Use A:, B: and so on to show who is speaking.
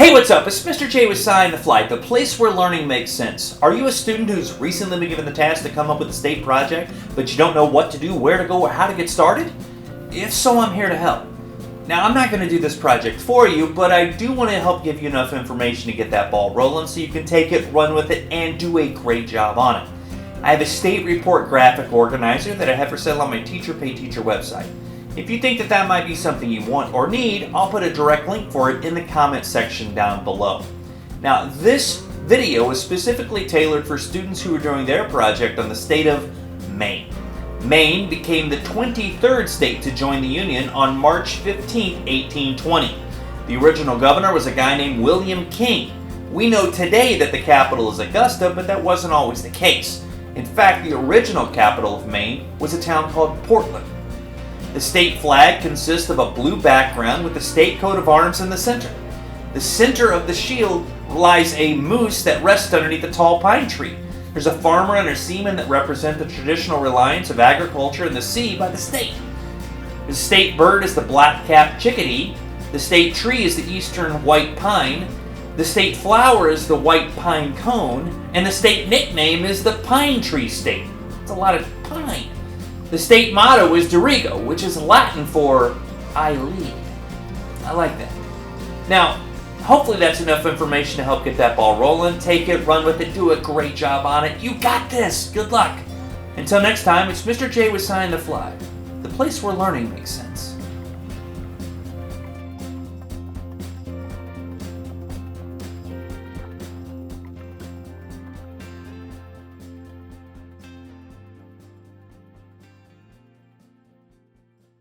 A: Hey, what's up? It's Mr. J with SciOnTheFly, the place where learning makes sense. Are you a student who's recently been given the task to come up with a state project, but you don't know what to do, where to go, or how to get started? If so, I'm here to help. Now, I'm not going to do this project for you, but I do want to help give you enough information to get that ball rolling so you can take it, run with it, and do a great job on it. I have a state report graphic organizer that I have for sale on my Teacher Pay Teacher website. If you think that might be something you want or need, I'll put a direct link for it in the comment section down below. Now, this video is specifically tailored for students who are doing their project on the state of Maine. Maine became the 23rd state to join the Union on March 15, 1820. The original governor was a guy named William King. We know today that the capital is Augusta, but that wasn't always the case. In fact, the original capital of Maine was a town called Portland. The state flag consists of a blue background with the state coat of arms in the center. The center of the shield lies a moose that rests underneath a tall pine tree. There's a farmer and a seaman that represent the traditional reliance of agriculture and the sea by the state. The state bird is the black-capped chickadee. The state tree is the eastern white pine. The state flower is the white pine cone. And the state nickname is the Pine Tree State. It's a lot of pine. The state motto is Dirigo, which is Latin for I lead. I like that. Now, hopefully that's enough information to help get that ball rolling. Take it, run with it, do a great job on it. You got this. Good luck. Until next time, it's Mr. J with SciOnTheFly, the place where learning makes sense.